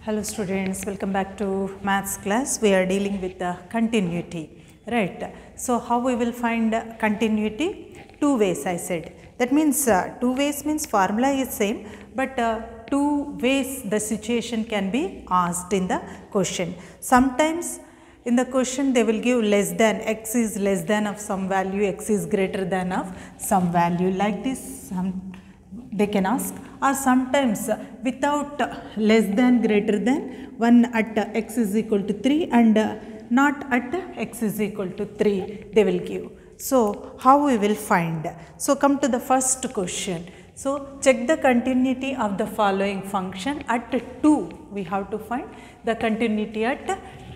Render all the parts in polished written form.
Hello students, welcome back to maths class. We are dealing with the continuity, right? So how we will find continuity? Two ways I said. That means two ways means formula is same, but two ways the situation can be asked in the question. Sometimes in the question they will give less than, x is less than of some value, x is greater than of some value, like this they can ask, or sometimes without less than, greater than, one at x is equal to 3 and not at x is equal to 3 they will give. So how we will find? So come to the first question. So check the continuity of the following function at 2. We have to find the continuity at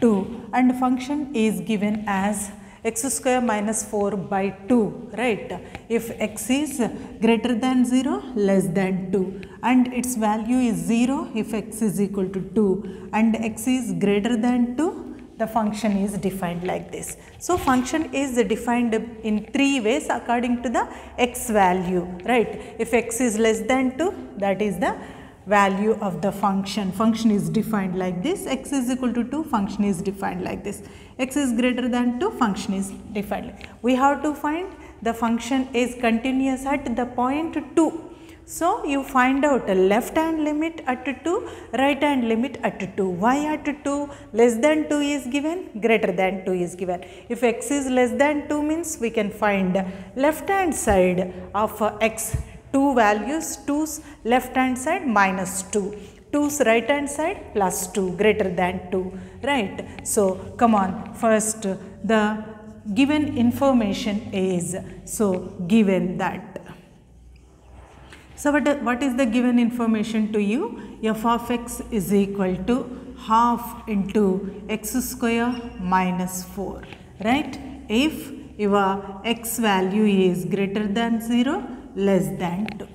2 and function is given as x square minus 4 by 2, right? If x is greater than 0, less than 2 and its value is 0 if x is equal to 2 and x is greater than 2, the function is defined like this. So function is defined in three ways according to the x value, right? If x is less than 2, that is the value of the function. Function is defined like this. X is equal to 2, function is defined like this. X is greater than 2, function is defined. We have to find the function is continuous at the point 2. So you find out a left hand limit at 2, right hand limit at 2. Why at 2? Less than 2 is given, greater than 2 is given. If x is less than 2 means we can find left hand side of x. 2 values, 2's left hand side minus 2, 2's right hand side plus 2, greater than 2, right? So come on, first the given information is, so given that. So what is the given information to you? F of x is equal to half into x square minus 4, right? If your x value is greater than 0, less than 2,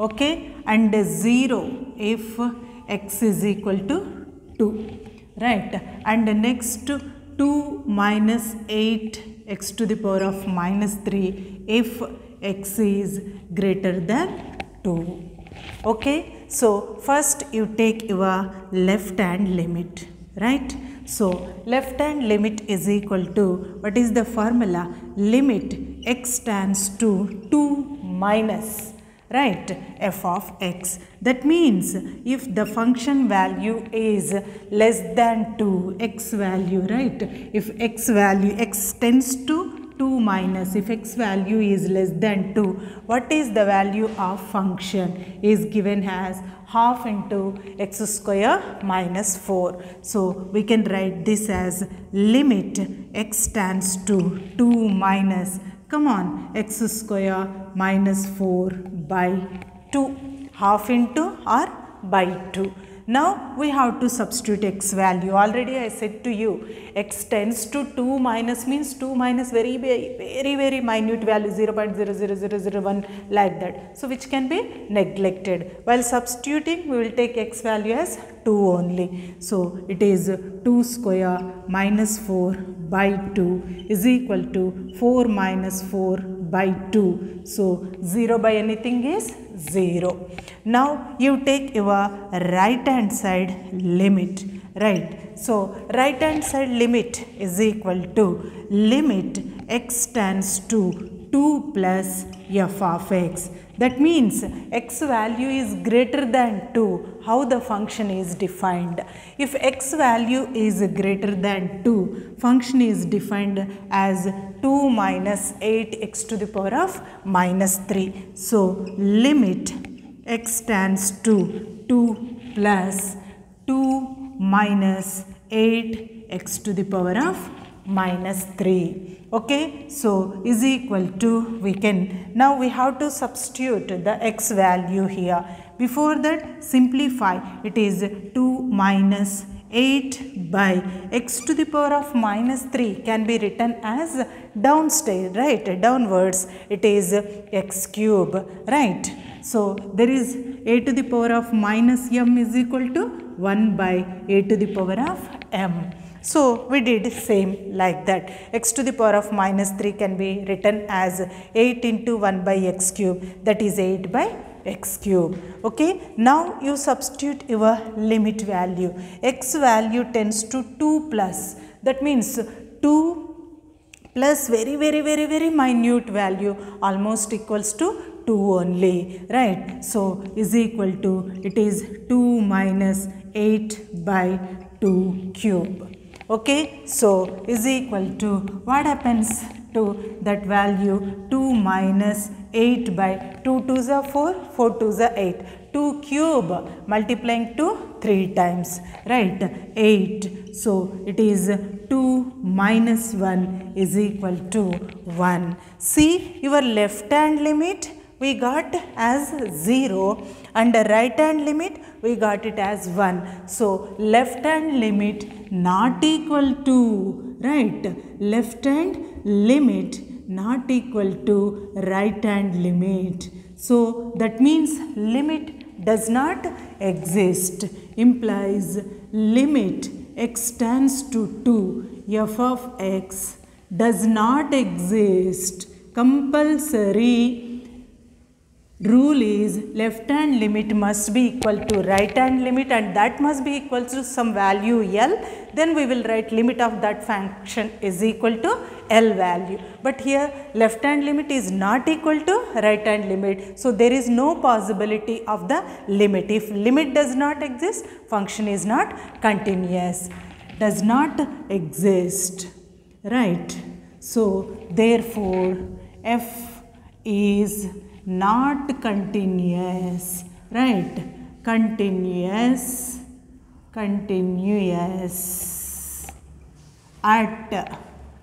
okay, and 0 if x is equal to 2, right? And next 2 minus 8 x to the power of minus 3 if x is greater than 2, okay. So first you take your left hand limit, right? So left hand limit is equal to, what is the formula? Limit x tends to 2 minus, right, f of x. That means if the function value is less than 2, x value, right, if x value, x tends to 2 minus, if x value is less than 2, what is the value of function is given as half into x square minus 4. So we can write this as limit x tends to 2 minus, come on, x square minus 4 by 2, half into or by 2. Now we have to substitute x value. Already I said to you, x tends to 2 minus means 2 minus very minute value, 0.00001, like that. So which can be neglected. While substituting, we will take x value as 2 only. So it is 2 square minus 4 by 2 is equal to 4 minus 4 by 2. So 0 by anything is 0. Now you take your right hand side limit, right? So right hand side limit is equal to limit x tends to 2 plus f of x. That means x value is greater than 2. How the function is defined? If x value is greater than 2, function is defined as 2 minus 8x to the power of minus 3. So limit x tends to 2 plus 2 minus 8x to the power of minus 3. Okay, so is equal to, we can, now we have to substitute the x value here. Before that, simplify, it is 2 minus 8 by x to the power of minus 3 can be written as downstairs, right, downwards, it is x cube, right. So there is a to the power of minus m is equal to 1 by a to the power of m. So we did same like that. X to the power of minus 3 can be written as 8 into 1 by x cube, that is 8 by x cube. Okay, now you substitute your limit value. X value tends to 2 plus, that means 2 plus very minute value almost equals to 2 only, right? So is equal to, it is 2 minus 8 by 2 cube. Okay, so is equal to, what happens to that value? 2 minus 8 by 2 2s are 4, 4 2s are 8, 2 cube multiplying to 3 times, right? 8. So it is 2 minus 1 is equal to 1. See, your left hand limit we got as 0 and the right hand limit we got it as 1. So left hand limit not equal to, right? Left hand limit not equal to right hand limit. So that means limit does not exist, implies limit x tends to 2, f of x does not exist. Compulsory rule is left hand limit must be equal to right hand limit, and that must be equal to some value L. Then we will write limit of that function is equal to L value. But here left hand limit is not equal to right hand limit. So there is no possibility of the limit. If limit does not exist, function is not continuous. Does not exist, right? So therefore f is not continuous, right? Continuous at,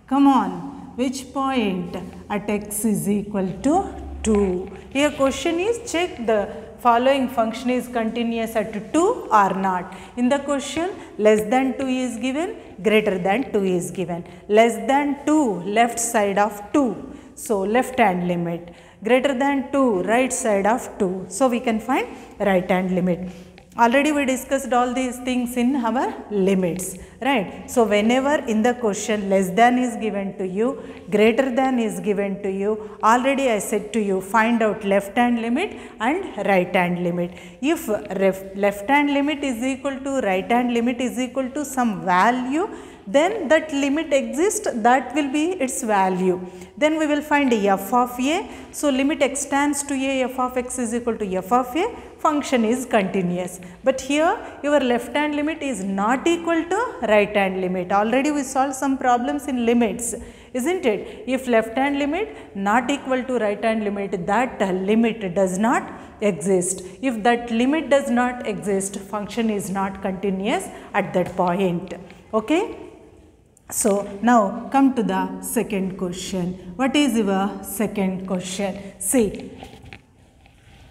come on, which point? At x is equal to 2. Here question is, check the following function is continuous at 2 or not. In the question, less than 2 is given, greater than 2 is given. Less than 2, left side of 2. So left hand limit. Greater than 2, right side of 2. So we can find right hand limit. Already we discussed all these things in our limits, right? So whenever in the question less than is given to you, greater than is given to you, already I said to you, find out left hand limit and right hand limit. If left hand limit is equal to right hand limit is equal to some value, then that limit exists, that will be its value. Then we will find f of a. So limit x tends to a, f of x is equal to f of a, function is continuous. But here your left hand limit is not equal to right hand limit. Already we solved some problems in limits, isn't it? If left hand limit not equal to right hand limit, that limit does not exist. If that limit does not exist, function is not continuous at that point. Okay. So now come to the second question. What is your second question? See,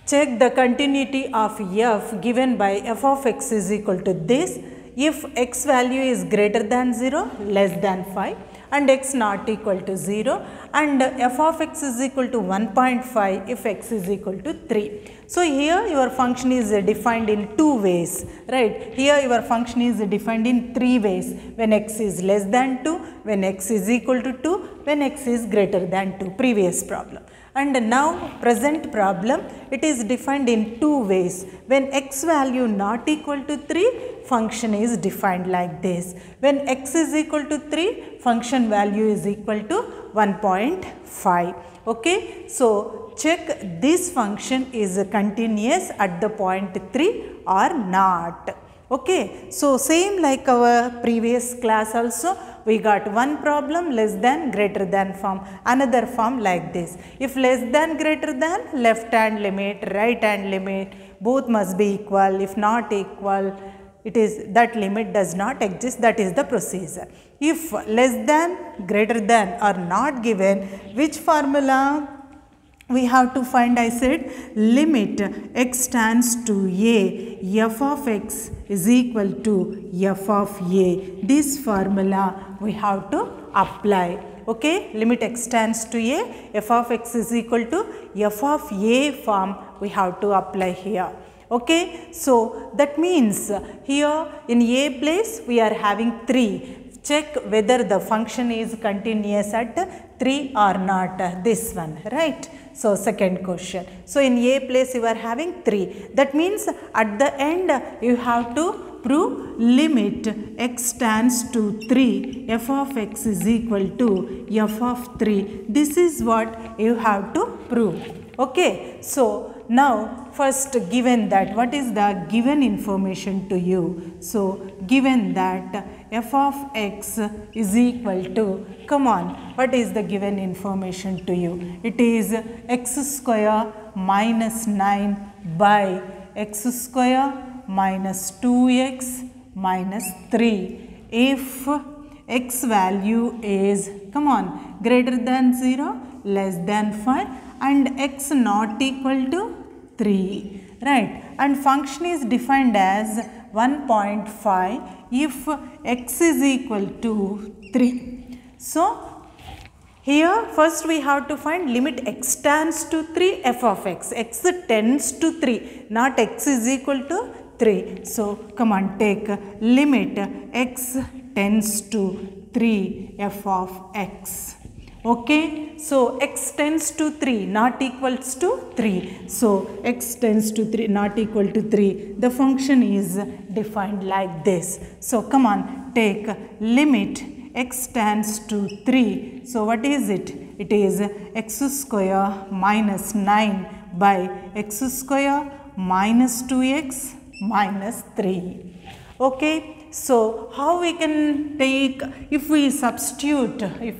check the continuity of f given by f of x is equal to this. If x value is greater than 0, less than 5, and x not equal to 0, and f of x is equal to 1.5 if x is equal to 3. So here your function is defined in 2 ways, right? Here your function is defined in 3 ways. When x is less than 2, when x is equal to 2, when x is greater than 2, previous problem. And now present problem, it is defined in 2 ways. When x value not equal to 3, function is defined like this. When x is equal to 3, function value is equal to 1.5. Okay, so check this function is continuous at the point 3 or not. Okay, so same like our previous class also, we got one problem less than greater than form, another form like this. If less than greater than, left hand limit, right hand limit, both must be equal. If not equal, it is that limit does not exist, that is the procedure. If less than, greater than are not given, which formula we have to find? I said limit x tends to a, f of x is equal to f of a. This formula we have to apply. Okay, limit x tends to a, f of x is equal to f of a form we have to apply here. Okay, so that means here in a place we are having 3. Check whether the function is continuous at 3 or not, this one, right? So second question. So in A place you are having 3. That means at the end you have to prove limit x tends to 3 f of x is equal to f of 3. This is what you have to prove. Okay. So now first, given that, what is the given information to you? So given that f of x is equal to, come on, what is the given information to you? It is x square minus 9 by x square minus 2x minus 3. If x value is, come on, greater than 0, less than 5 and x not equal to 3, right? And function is defined as 1.5 if x is equal to 3. So here first we have to find limit x tends to 3 f of x. X tends to 3, not x is equal to 3. So come on, take limit x tends to 3 f of x. Okay, so x tends to 3 not equals to 3. So x tends to 3 not equal to 3. The function is defined like this. So come on, take limit x tends to 3. So what is it? It is x square minus 9 by x square minus 2x minus 3. Okay, so how we can take, if we substitute, if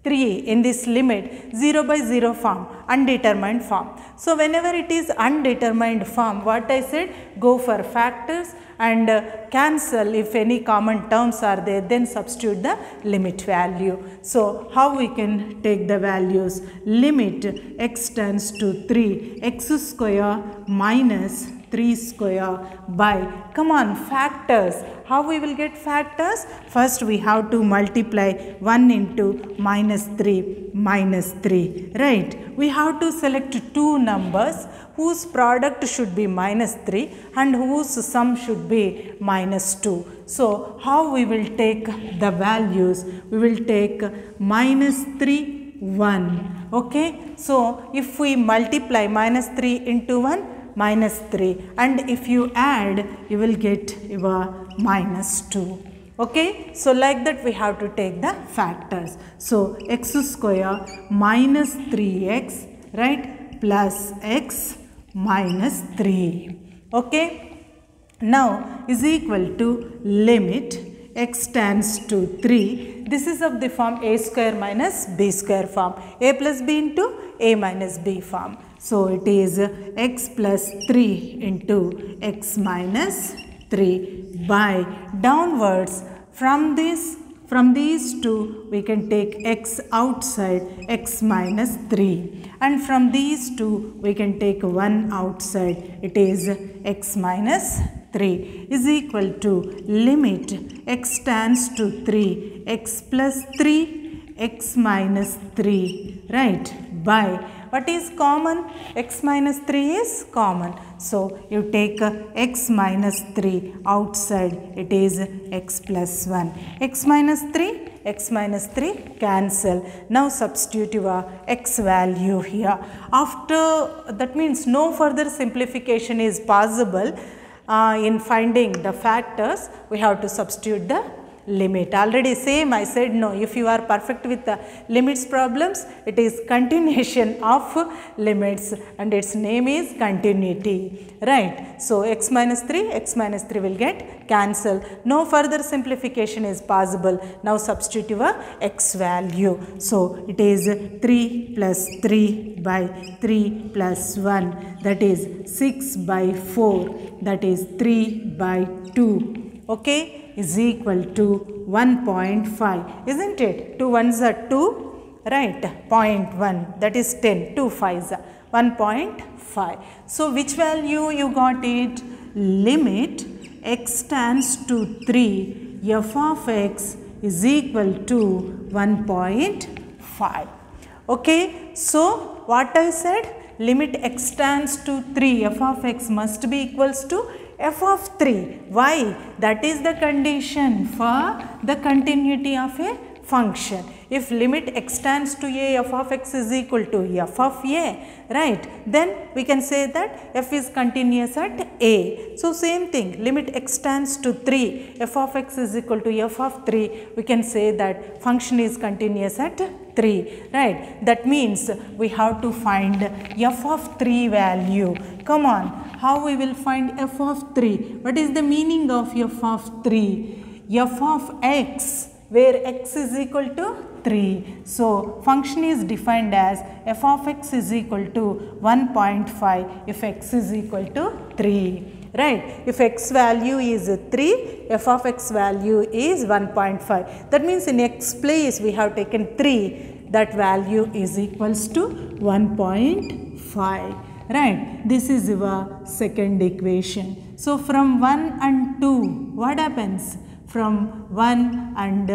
3 in this limit, 0 by 0 form, undetermined form. So whenever it is undetermined form, what I said, go for factors and cancel if any common terms are there, then substitute the limit value. So how we can take the values? Limit x tends to 3, x square minus 3 square by, come on, factors. How we will get factors? First we have to multiply 1 into minus 3, right? We have to select two numbers whose product should be minus 3 and whose sum should be minus 2. So how we will take the values? We will take minus 3, 1. Okay. So if we multiply minus 3 into 1, minus 3, and if you add, you will get your minus 2. Okay, so like that we have to take the factors. So x square minus 3x, right, plus x minus 3. Okay, now is equal to limit x tends to 3. This is of the form a square minus b square form, a plus b into a minus b form. So it is x plus 3 into x minus 3 by downwards from these two we can take x outside, x minus 3, and from these two we can take 1 outside, it is x minus 3 is equal to limit x tends to 3, x plus 3, x minus 3, right, by, what is common? X minus 3 is common. So you take x minus 3 outside, it is x plus 1. X minus 3 cancel. Now substitute your x value here. After that means no further simplification is possible in finding the factors. We have to substitute the limit. Already same I said, no, if you are perfect with the limits problems, it is continuation of limits and its name is continuity, right. So x minus 3 will get cancelled. No further simplification is possible. Now substitute your x value. So it is 3 plus 3 by 3 plus 1, that is 6 by 4, that is 3 by 2, okay, is equal to 1.5, isn't it? 2 1s are 2, right, 0.1, that is 10, 2 5s are 1.5. So which value you got it? Limit x tends to 3, f of x is equal to 1.5. Okay, so what I said? Limit x tends to 3, f of x must be equals to f of 3. Why? That is the condition for the continuity of a function. If limit x tends to a, f of x is equal to f of a, right, then we can say that f is continuous at a. So same thing, limit x tends to 3, f of x is equal to f of 3, we can say that function is continuous at 3, right. That means we have to find f of 3 value. Come on, how we will find f of 3? What is the meaning of f of 3? F of x, where x is equal to 3. So function is defined as f of x is equal to 1.5 if x is equal to 3. Right. If x value is 3, f of x value is 1.5. That means in x place we have taken 3. That value is equals to 1.5. Right. This is your second equation. So from 1 and 2, what happens? From 1 and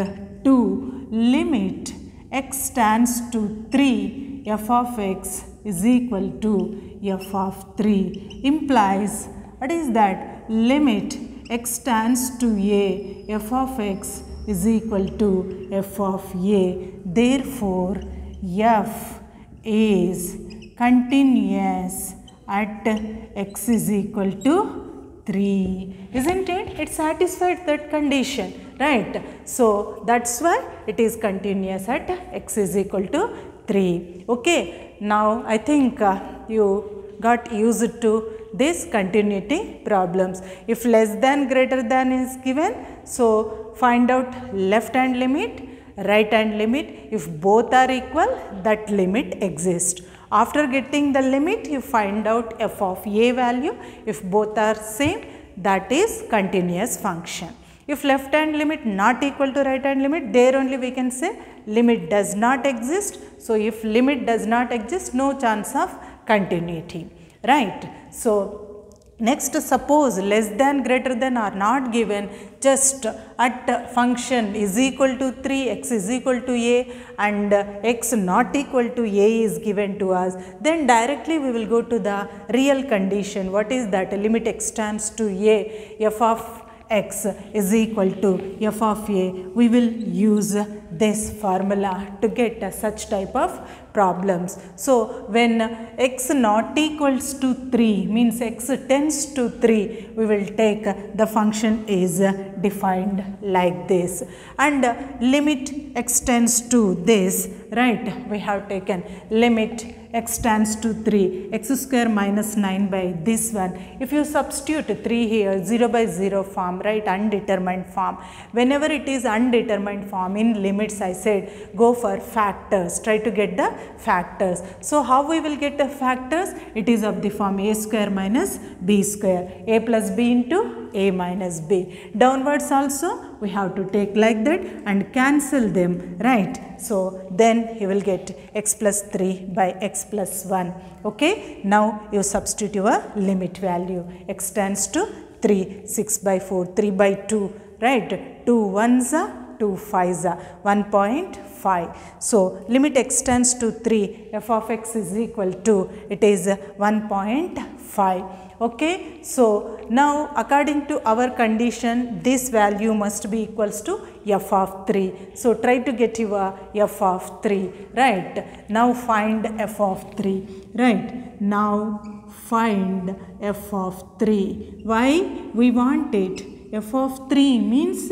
2, limit x tends to 3, f of x is equal to f of 3. Implies, what is that? Limit x tends to a, f of x is equal to f of a. Therefore, f is continuous at x is equal to 3. Isn't it? It satisfied that condition, right? So that's why it is continuous at x is equal to 3. Okay. Now I think you got used to this continuity problems. If less than greater than is given, so find out left hand limit, right hand limit. If both are equal, that limit exists. After getting the limit, you find out f of a value. If both are same, that is continuous function. If left hand limit not equal to right hand limit, there only we can say limit does not exist. So if limit does not exist, no chance of continuity, right? So next, suppose less than greater than are not given, just at function is equal to 3, x is equal to a and x not equal to a is given to us, then directly we will go to the real condition. What is that? Limit x tends to a, f of x is equal to f of a. We will use this formula to get such type of problems. So when x not equals to 3 means x tends to 3, we will take the function is defined like this, and limit x tends to this, right, we have taken limit x tends to 3, x square minus 9 by this one. If you substitute 3 here, 0 by 0 form, right, undetermined form. Whenever it is undetermined form, in limits I said go for factors, try to get the factors. So how we will get the factors? It is of the form a square minus b square, a plus b into a minus b. Downwards also we have to take like that and cancel them, right? So then you will get x plus 3 by x plus 1. Okay. Now you substitute your limit value. X tends to 3, 6 by 4, 3 by 2, right? 2 ones are 2 5s are 1.5. So limit x tends to 3, f of x is equal to, it is 1.5. Okay. So now according to our condition, this value must be equals to f of 3. So try to get your f of 3, right. Now find f of 3, right. Now find f of 3. Why we want it? F of 3 means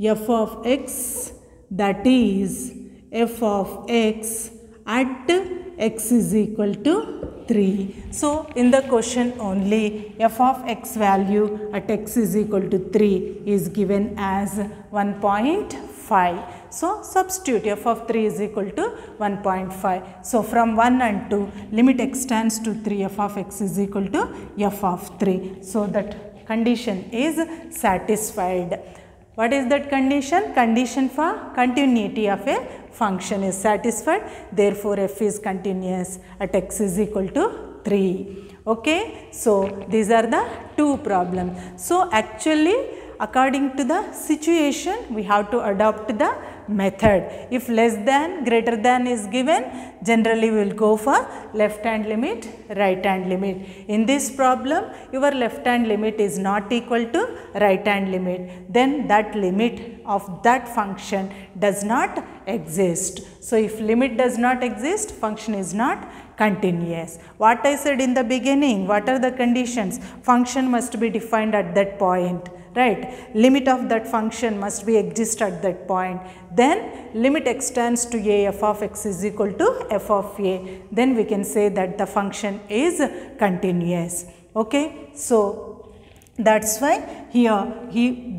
f of x, that is f of x at x is equal to 3. So in the question only f of x value at x is equal to 3 is given as 1.5. So substitute f of 3 is equal to 1.5. So from 1 and 2, limit x tends to 3, f of x is equal to f of 3. So that condition is satisfied. What is that condition? Condition for continuity of a function is satisfied. Therefore, f is continuous at x is equal to 3. Okay. So these are the two problems. So actually according to the situation we have to adopt the method. If less than, greater than is given, generally we will go for left hand limit, right hand limit. In this problem your left hand limit is not equal to right hand limit, then that limit of that function does not exist. So if limit does not exist, function is not continuous. What I said in the beginning, what are the conditions? Function must be defined at that point, right? Limit of that function must be exist at that point. Then limit extends to a f of x is equal to f of a. Then we can say that the function is continuous. Okay, so that's why here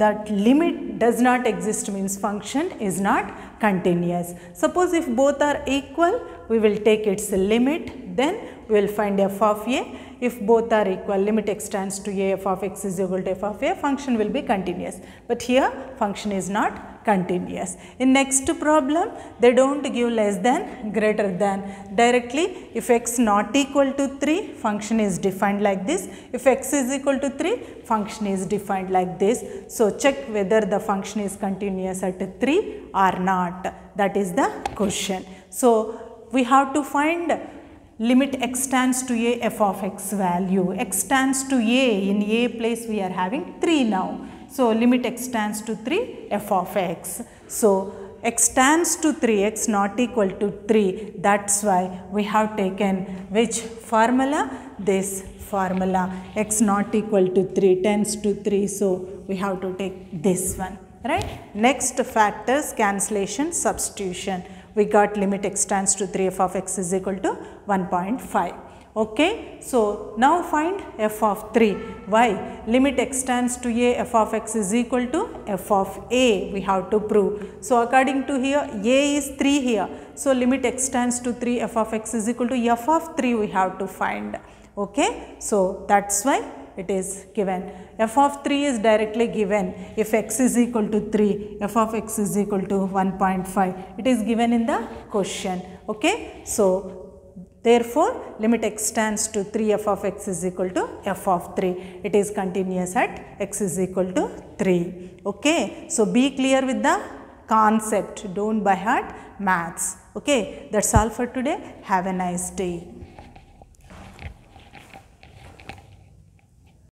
that limit does not exist means function is not continuous. Suppose if both are equal, we will take its limit, then we will find f of a. If both are equal, limit extends to a f of x is equal to f of a, function will be continuous. But here function is not continuous. In next problem, they don't give less than, greater than. Directly, if x not equal to 3, function is defined like this. If x is equal to 3, function is defined like this. So check whether the function is continuous at 3 or not. That is the question. So we have to find limit x tends to a f of x value. X tends to a, in a place we are having 3 now. So limit x tends to 3 f of x. So x tends to 3, x not equal to 3. That's why we have taken which formula? This formula. X not equal to 3 tends to 3. So we have to take this one, right? Next factors, cancellation, substitution. We got limit x tends to 3 f of x is equal to 1.5. Okay, so now find f of 3. Why? Limit x tends to a f of x is equal to f of a, we have to prove. So according to here, a is 3 here. So limit x tends to 3 f of x is equal to f of 3 we have to find. Okay, so that's why it is given. F of 3 is directly given. If x is equal to 3, f of x is equal to 1.5. It is given in the question. Okay, so therefore limit x tends to 3 f of x is equal to f of 3. It is continuous at x is equal to 3. Okay, so be clear with the concept. Don't by heart maths. Okay, that's all for today. Have a nice day.